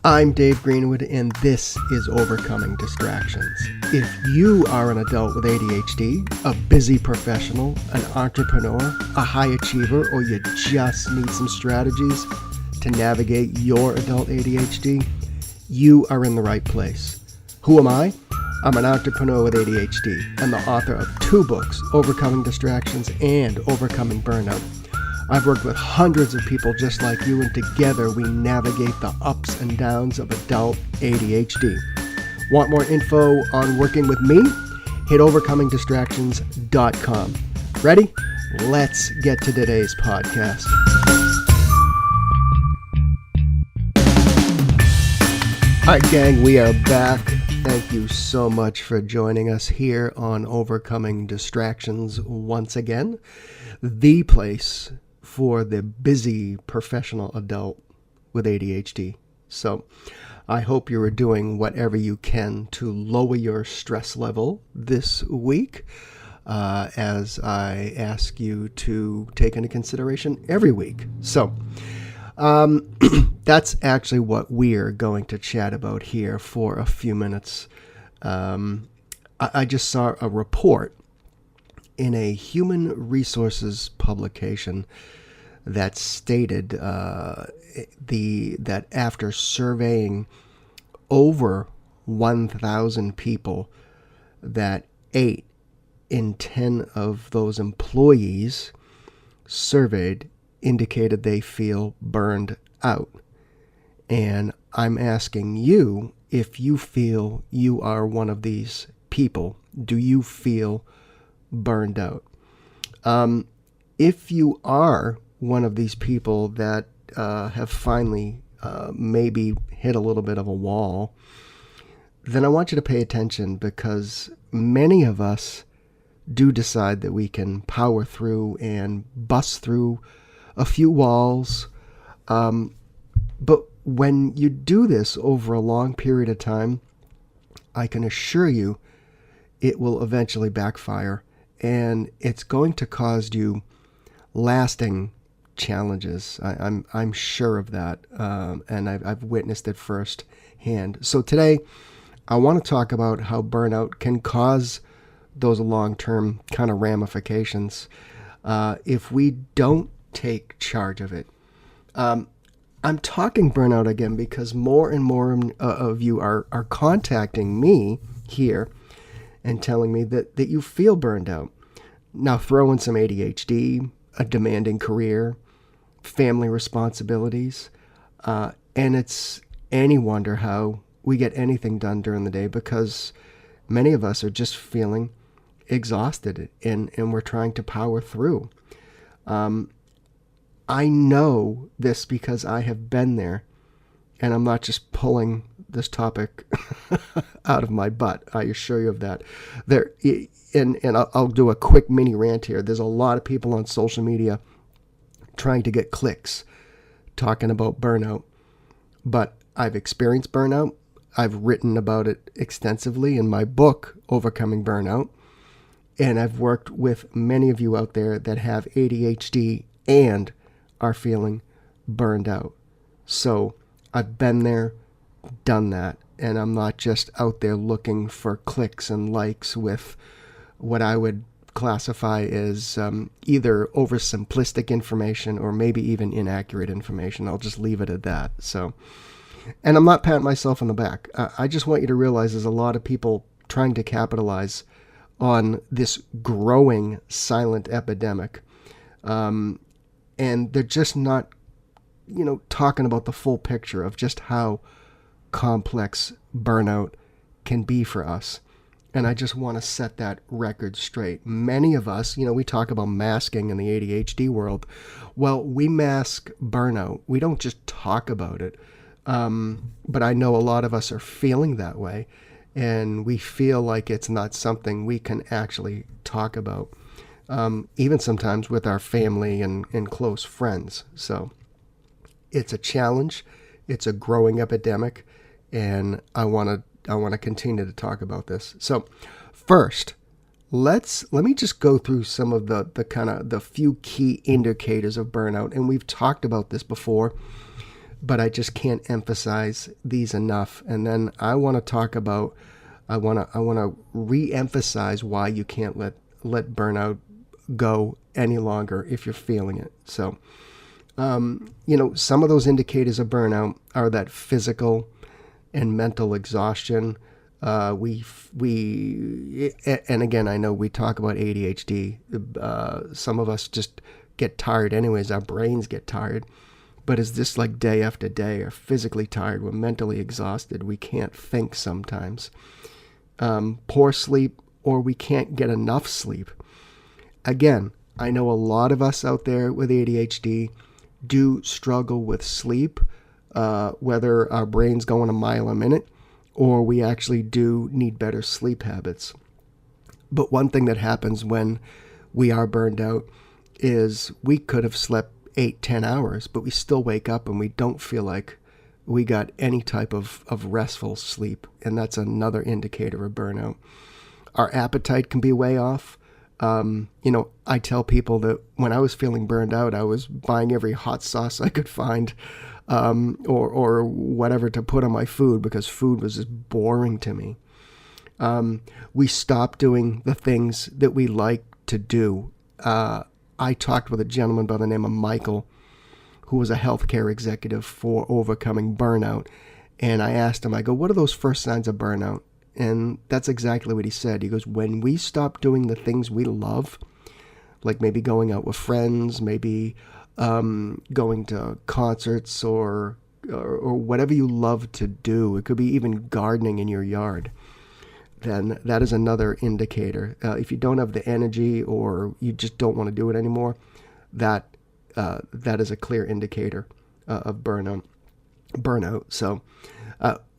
I'm Dave Greenwood, and this is Overcoming Distractions. If you are an adult with ADHD, a busy professional, an entrepreneur, a high achiever, or you just need some strategies to navigate your adult ADHD, you are in the right place. Who am I? I'm an entrepreneur with ADHD and the author of 2 books, Overcoming Distractions and Overcoming Burnout. I've worked with hundreds of people just like you, and together we navigate the ups and downs of adult ADHD. Want more info on working with me? Hit overcomingdistractions.com. Ready? Let's get to today's podcast. All right, gang, we are back. Thank you so much for joining us here on Overcoming Distractions once again. The place for the busy professional adult with ADHD. So I hope you are doing whatever you can to lower your stress level this week, as I ask you to take into consideration every week. So that's actually what we're going to chat about here for a few minutes. I just saw a report in a human resources publication that stated that after surveying over 1,000 people, that 8 in 10 of those employees surveyed indicated they feel burned out. And I'm asking you if you feel you are one of these people. Do you feel burned out? If you are one of these people that have finally maybe hit a little bit of a wall, then I want you to pay attention, because many of us do decide that we can power through and bust through a few walls. But when you do this over a long period of time, I can assure you it will eventually backfire, and it's going to cause you lasting challenges. I'm sure of that, and I've witnessed it firsthand. So today, I want to talk about how burnout can cause those long-term kind of ramifications if we don't take charge of it. I'm talking burnout again because more and more of you are contacting me here and telling me that you feel burned out. Now throw in some ADHD, a demanding career, family responsibilities, and it's any wonder how we get anything done during the day, because many of us are just feeling exhausted and we're trying to power through. I know this because I have been there, and I'm not just pulling this topic out of my butt. I assure you of that. I'll do a quick mini rant here. There's a lot of people on social media trying to get clicks talking about burnout, but I've experienced burnout. I've written about it extensively in my book, Overcoming Burnout, and I've worked with many of you out there that have ADHD and are feeling burned out. So I've been there, done that, and I'm not just out there looking for clicks and likes with what I would classify as either oversimplistic information or maybe even inaccurate information. I'll just leave it at that. So, and I'm not patting myself on the back. I just want you to realize there's a lot of people trying to capitalize on this growing silent epidemic. And they're just not, talking about the full picture of just how complex burnout can be for us. And I just want to set that record straight. Many of us, we talk about masking in the ADHD world. Well, we mask burnout. We don't just talk about it. But I know a lot of us are feeling that way, and we feel like it's not something we can actually talk about, even sometimes with our family and close friends. So it's a challenge. It's a growing epidemic, and I want to continue to talk about this. So first, let me just go through some of the few key indicators of burnout. And we've talked about this before. but I just can't emphasize these enough. And then I want to talk about, I want to re-emphasize why you can't let burnout go any longer if you're feeling it. So, some of those indicators of burnout are that physical and mental exhaustion. And again, I know we talk about ADHD. Some of us just get tired anyways. Our brains get tired. But is this like day after day? Are physically tired? We're mentally exhausted. We can't think sometimes. Poor sleep, or we can't get enough sleep. Again, I know a lot of us out there with ADHD do struggle with sleep, whether our brain's going a mile a minute or we actually do need better sleep habits. But one thing that happens when we are burned out is we could have slept 8-10 hours, but we still wake up and we don't feel like we got any type of restful sleep. And that's another indicator of burnout. Our appetite can be way off. I tell people that when I was feeling burned out, I was buying every hot sauce I could find, or whatever to put on my food because food was just boring to me. We stopped doing the things that we like to do. I talked with a gentleman by the name of Michael, who was a healthcare executive for overcoming burnout. And I asked him, I go, what are those first signs of burnout? And that's exactly what he said. He goes, when we stop doing the things we love, like maybe going out with friends, maybe going to concerts or whatever you love to do, it could be even gardening in your yard, then that is another indicator. If you don't have the energy or you just don't want to do it anymore, that is a clear indicator of burnout. So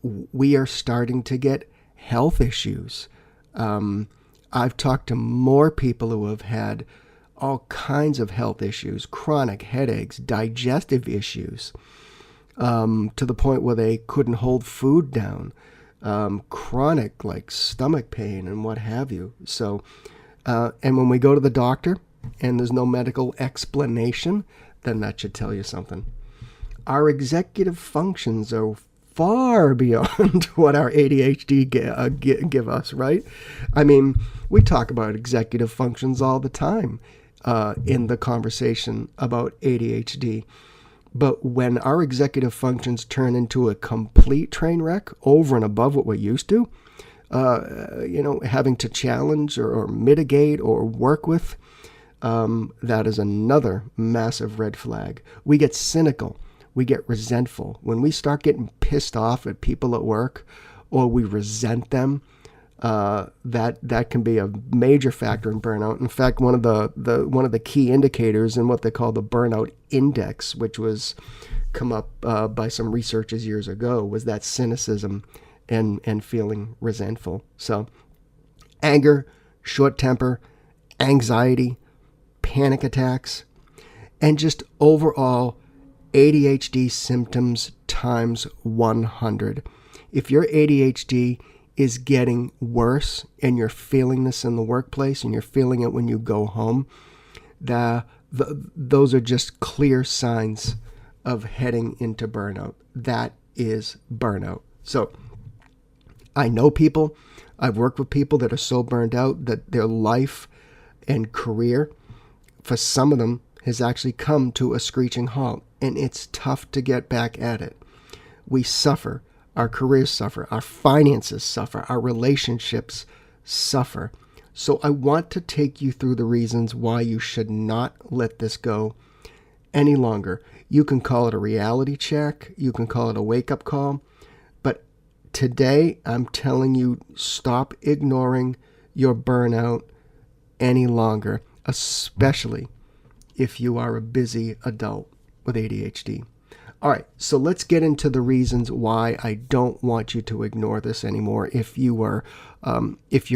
we are starting to get health issues. I've talked to more people who have had all kinds of health issues, chronic headaches, digestive issues, to the point where they couldn't hold food down, chronic like stomach pain and what have you. So, and when we go to the doctor and there's no medical explanation, then that should tell you something. Our executive functions are far beyond what our ADHD give us, right? I mean, we talk about executive functions all the time in the conversation about ADHD. But when our executive functions turn into a complete train wreck over and above what we're used to, having to challenge or mitigate or work with, that is another massive red flag. We get cynical. We get resentful. When we start getting pissed off at people at work or we resent them, that can be a major factor in burnout. In fact, one of the key indicators in what they call the burnout index, which was come up by some researchers years ago, was that cynicism and feeling resentful. So anger, short temper, anxiety, panic attacks, and just overall ADHD symptoms times 100. If your ADHD is getting worse and you're feeling this in the workplace and you're feeling it when you go home, those are just clear signs of heading into burnout. That is burnout. So I know people, I've worked with people that are so burned out that their life and career, for some of them, has actually come to a screeching halt. And it's tough to get back at it. We suffer. Our careers suffer. Our finances suffer. Our relationships suffer. So I want to take you through the reasons why you should not let this go any longer. You can call it a reality check. You can call it a wake-up call. But today, I'm telling you, stop ignoring your burnout any longer, especially if you are a busy adult with ADHD. All right, so let's get into the reasons why I don't want you to ignore this anymore. If you're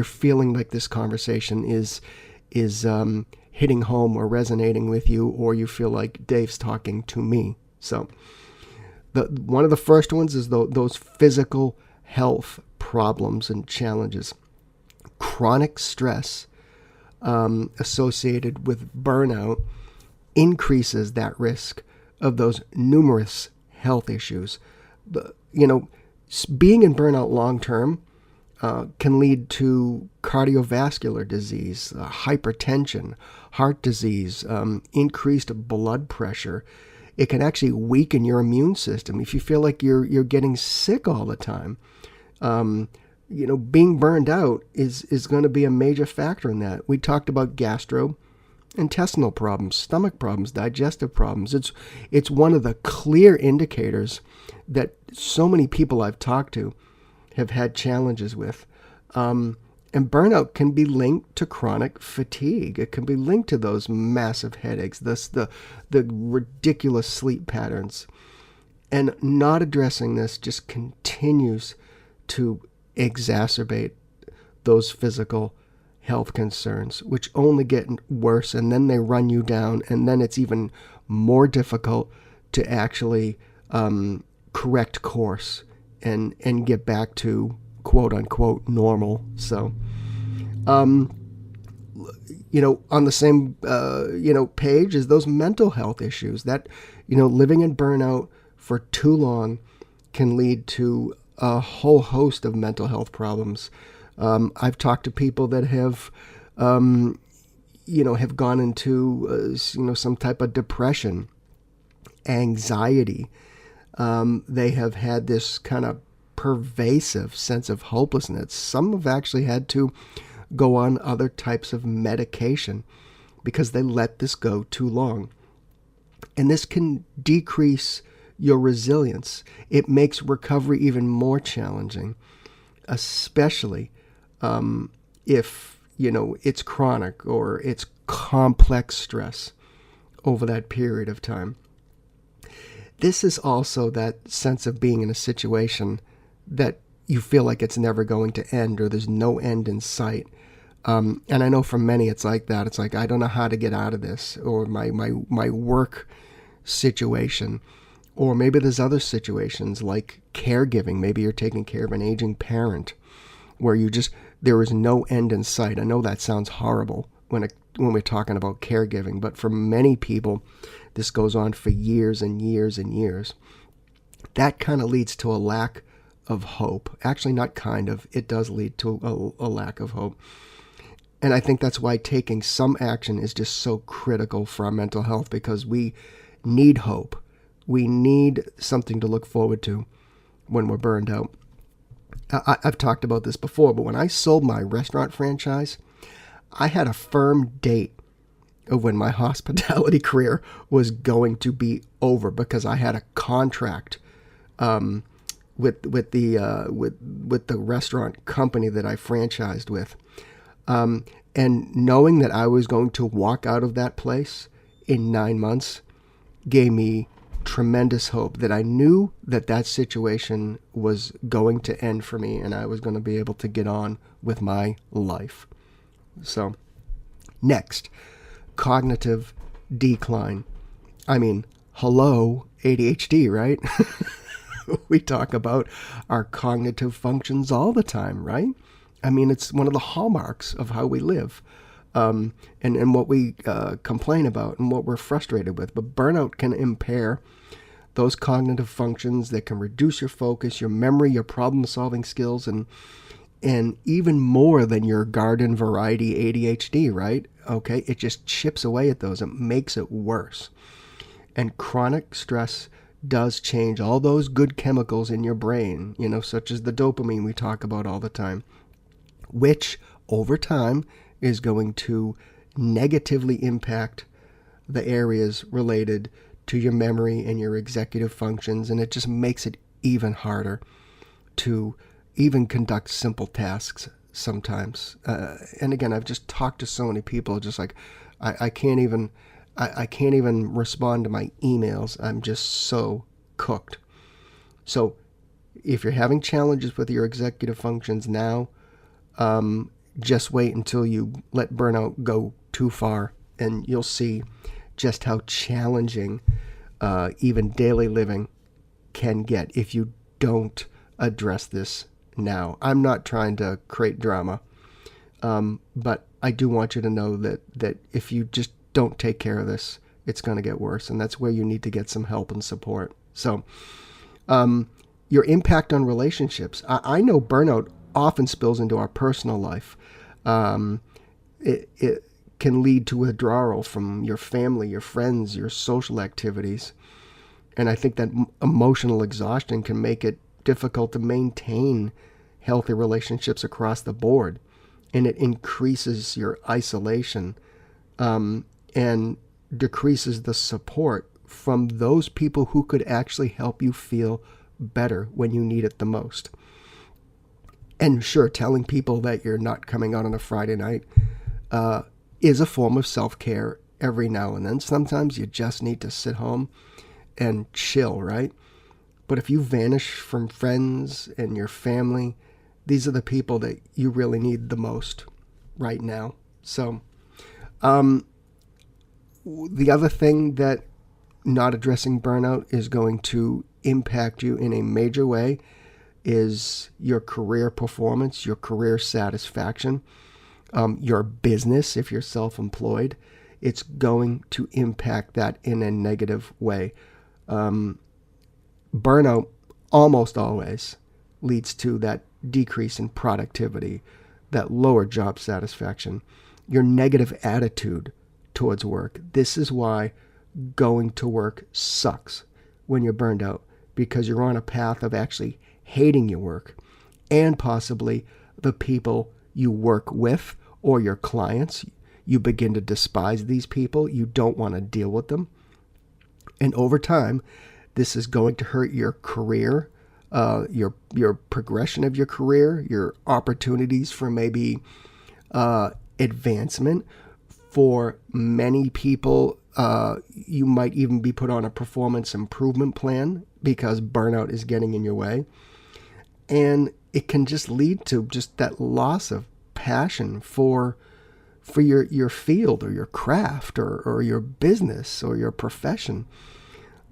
feeling like this conversation is hitting home or resonating with you, or you feel like Dave's talking to me. So, one of the first ones is those physical health problems and challenges. Chronic stress associated with burnout increases that risk of those numerous health issues. Being in burnout long term can lead to cardiovascular disease, hypertension, heart disease, increased blood pressure. It can actually weaken your immune system if you feel like you're getting sick all the time. Being burned out is going to be a major factor in that. We talked about gastrointestinal problems, stomach problems, digestive problems. It's one of the clear indicators that so many people I've talked to have had challenges with. And burnout can be linked to chronic fatigue. It can be linked to those massive headaches, the ridiculous sleep patterns. And not addressing this just continues to exacerbate those physical health concerns, which only get worse, and then they run you down, and then it's even more difficult to actually correct course and get back to quote unquote normal. So, on the same, page is those mental health issues that, living in burnout for too long can lead to a whole host of mental health problems. I've talked to people that have gone into, some type of depression, anxiety. They have had this kind of pervasive sense of hopelessness. Some have actually had to go on other types of medication because they let this go too long. And this can decrease your resilience. It makes recovery even more challenging, especially if, it's chronic or it's complex stress over that period of time. This is also that sense of being in a situation that you feel like it's never going to end or there's no end in sight. And I know for many it's like that. It's like, I don't know how to get out of this, or my work situation, or maybe there's other situations like caregiving. Maybe you're taking care of an aging parent where there is no end in sight. I know that sounds horrible when we're talking about caregiving, but for many people, this goes on for years and years and years. That kind of leads to a lack of hope. Actually, not kind of. It does lead to a lack of hope. And I think that's why taking some action is just so critical for our mental health, because we need hope. We need something to look forward to when we're burned out. I've talked about this before, but when I sold my restaurant franchise, I had a firm date of when my hospitality career was going to be over, because I had a contract with the restaurant company that I franchised with, and knowing that I was going to walk out of that place in 9 months gave me tremendous hope that I knew that situation was going to end for me and I was going to be able to get on with my life. So, next, cognitive decline. I mean, hello, ADHD, right? We talk about our cognitive functions all the time, right? I mean, it's one of the hallmarks of how we live, and what we complain about and what we're frustrated with. But burnout can impair those cognitive functions that can reduce your focus, your memory, your problem-solving skills, and even more than your garden variety ADHD, right? Okay, it just chips away at those. It makes it worse. And chronic stress does change all those good chemicals in your brain, such as the dopamine we talk about all the time, which over time is going to negatively impact the areas related to your memory and your executive functions, and it just makes it even harder to even conduct simple tasks sometimes. And again, I've just talked to so many people, just like I can't even respond to my emails. I'm just so cooked. So if you're having challenges with your executive functions now, just wait until you let burnout go too far, and you'll see just how challenging even daily living can get if you don't address this now. I'm not trying to create drama, but I do want you to know that if you just don't take care of this, it's going to get worse, and that's where you need to get some help and support. So, your impact on relationships. I know burnout often spills into our personal life. Um, it can lead to withdrawal from your family, your friends, your social activities. And I think that emotional exhaustion can make it difficult to maintain healthy relationships across the board. And it increases your isolation, and decreases the support from those people who could actually help you feel better when you need it the most. And sure, telling people that you're not coming out on a Friday night is a form of self-care every now and then. Sometimes you just need to sit home and chill, right? But if you vanish from friends and your family, these are the people that you really need the most right now. So, the other thing that not addressing burnout is going to impact you in a major way is your career performance, your career satisfaction, your business if you're self-employed. It's going to impact that in a negative way. Burnout almost always leads to that decrease in productivity, that lower job satisfaction, your negative attitude towards work. This is why going to work sucks when you're burned out, because you're on a path of actually hating your work and possibly the people you work with or your clients. You begin to despise these people. You don't want to deal with them. And over time, this is going to hurt your career, your progression of your career, your opportunities for maybe advancement. For many people, you might even be put on a performance improvement plan because burnout is getting in your way. And it can just lead to just that loss of passion for your field or your craft or your business or your profession.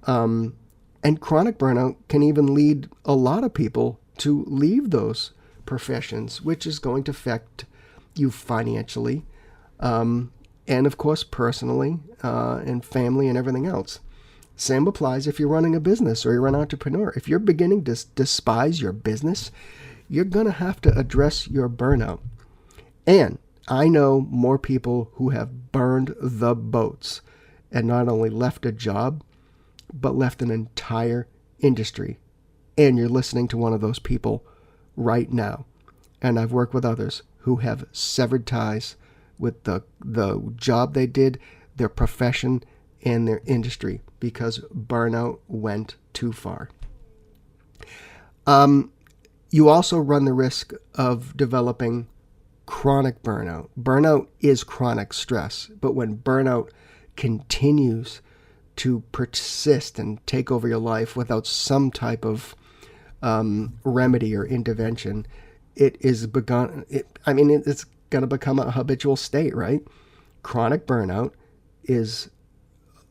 And chronic burnout can even lead a lot of people to leave those professions, which is going to affect you financially, and of course personally, and family and everything else. Same applies if you're running a business or you're an entrepreneur. If you're beginning to despise your business, you're going to have to address your burnout. And I know more people who have burned the boats and not only left a job, but left an entire industry. And you're listening to one of those people right now. And I've worked with others who have severed ties with the job they did, their profession, and their industry because burnout went too far. You also run the risk of developing chronic burnout. Burnout is chronic stress, but when burnout continues to persist and take over your life without some type of remedy or intervention, it's going to become a habitual state, right? Chronic burnout is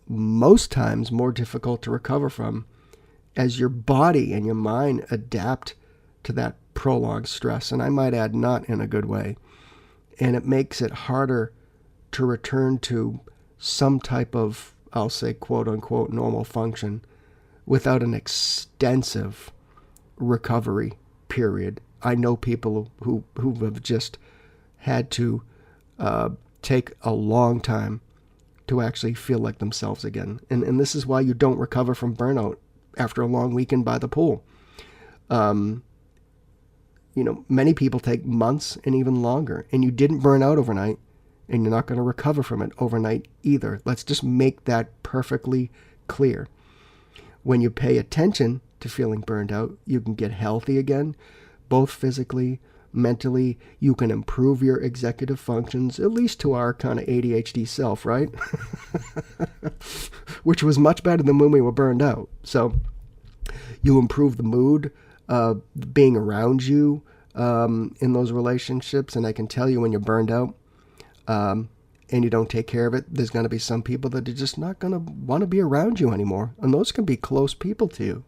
most times more difficult to recover from as your body and your mind adapt to that prolonged stress. And I might add, not in a good way. And it makes it harder to return to some type of, I'll say, quote unquote, normal function without an extensive recovery period. I know people who have just had to take a long time to actually feel like themselves again. And this is why you don't recover from burnout after a long weekend by the pool. Many people take months and even longer, and you didn't burn out overnight, and you're not going to recover from it overnight either. Let's just make that perfectly clear. When you pay attention to feeling burned out, you can get healthy again, both physically, mentally. You can improve your executive functions, at least to our kind of ADHD self, right? Which was much better than when we were burned out. So you improve the mood, being around you in those relationships. And I can tell you when you're burned out and you don't take care of it, there's going to be some people that are just not going to want to be around you anymore. And those can be close people to you.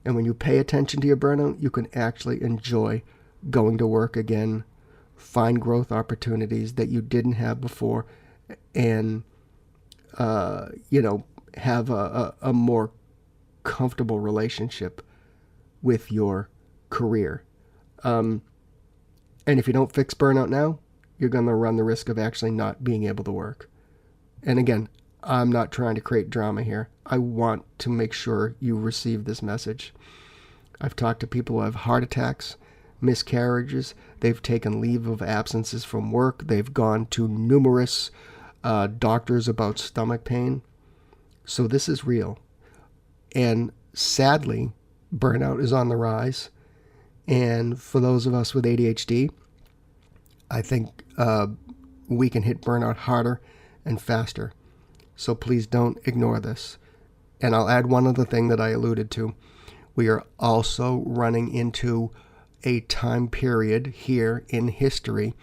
And when you pay attention to your burnout, you can actually enjoy going to work again, find growth opportunities that you didn't have before, and, have a more comfortable relationship with your career. And if you don't fix burnout now, you're going to run the risk of actually not being able to work. And again, I'm not trying to create drama here. I want to make sure you receive this message. I've talked to people who have heart attacks, miscarriages. They've taken leave of absences from work. They've gone to numerous doctors about stomach pain. So this is real. And sadly, burnout is on the rise. And for those of us with ADHD, I think we can hit burnout harder and faster. So please don't ignore this. And I'll add one other thing that I alluded to. We are also running into a time period here in history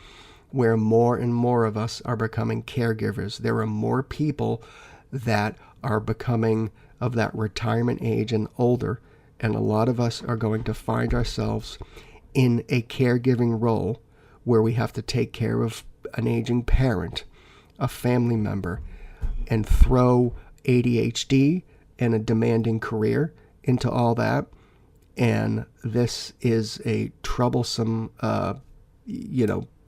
where more and more of us are becoming caregivers. There are more people that are becoming of that retirement age and older, and a lot of us are going to find ourselves in a caregiving role where we have to take care of an aging parent, a family member, and throw ADHD and a demanding career into all that. And this is a troublesome,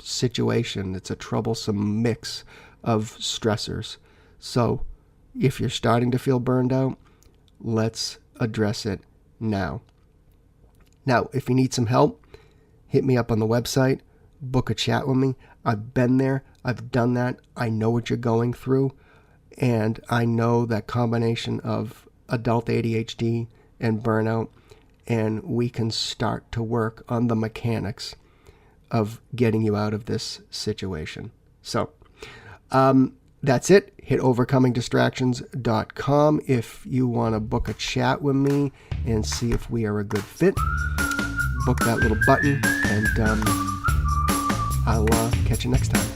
situation. It's a troublesome mix of stressors. So if you're starting to feel burned out, let's address it now. Now, if you need some help, hit me up on the website, book a chat with me. I've been there. I've done that. I know what you're going through. And I know that combination of adult ADHD and burnout, and we can start to work on the mechanics of getting you out of this situation. So that's it. Hit overcomingdistractions.com if you want to book a chat with me and see if we are a good fit. Book that little button, and I'll catch you next time.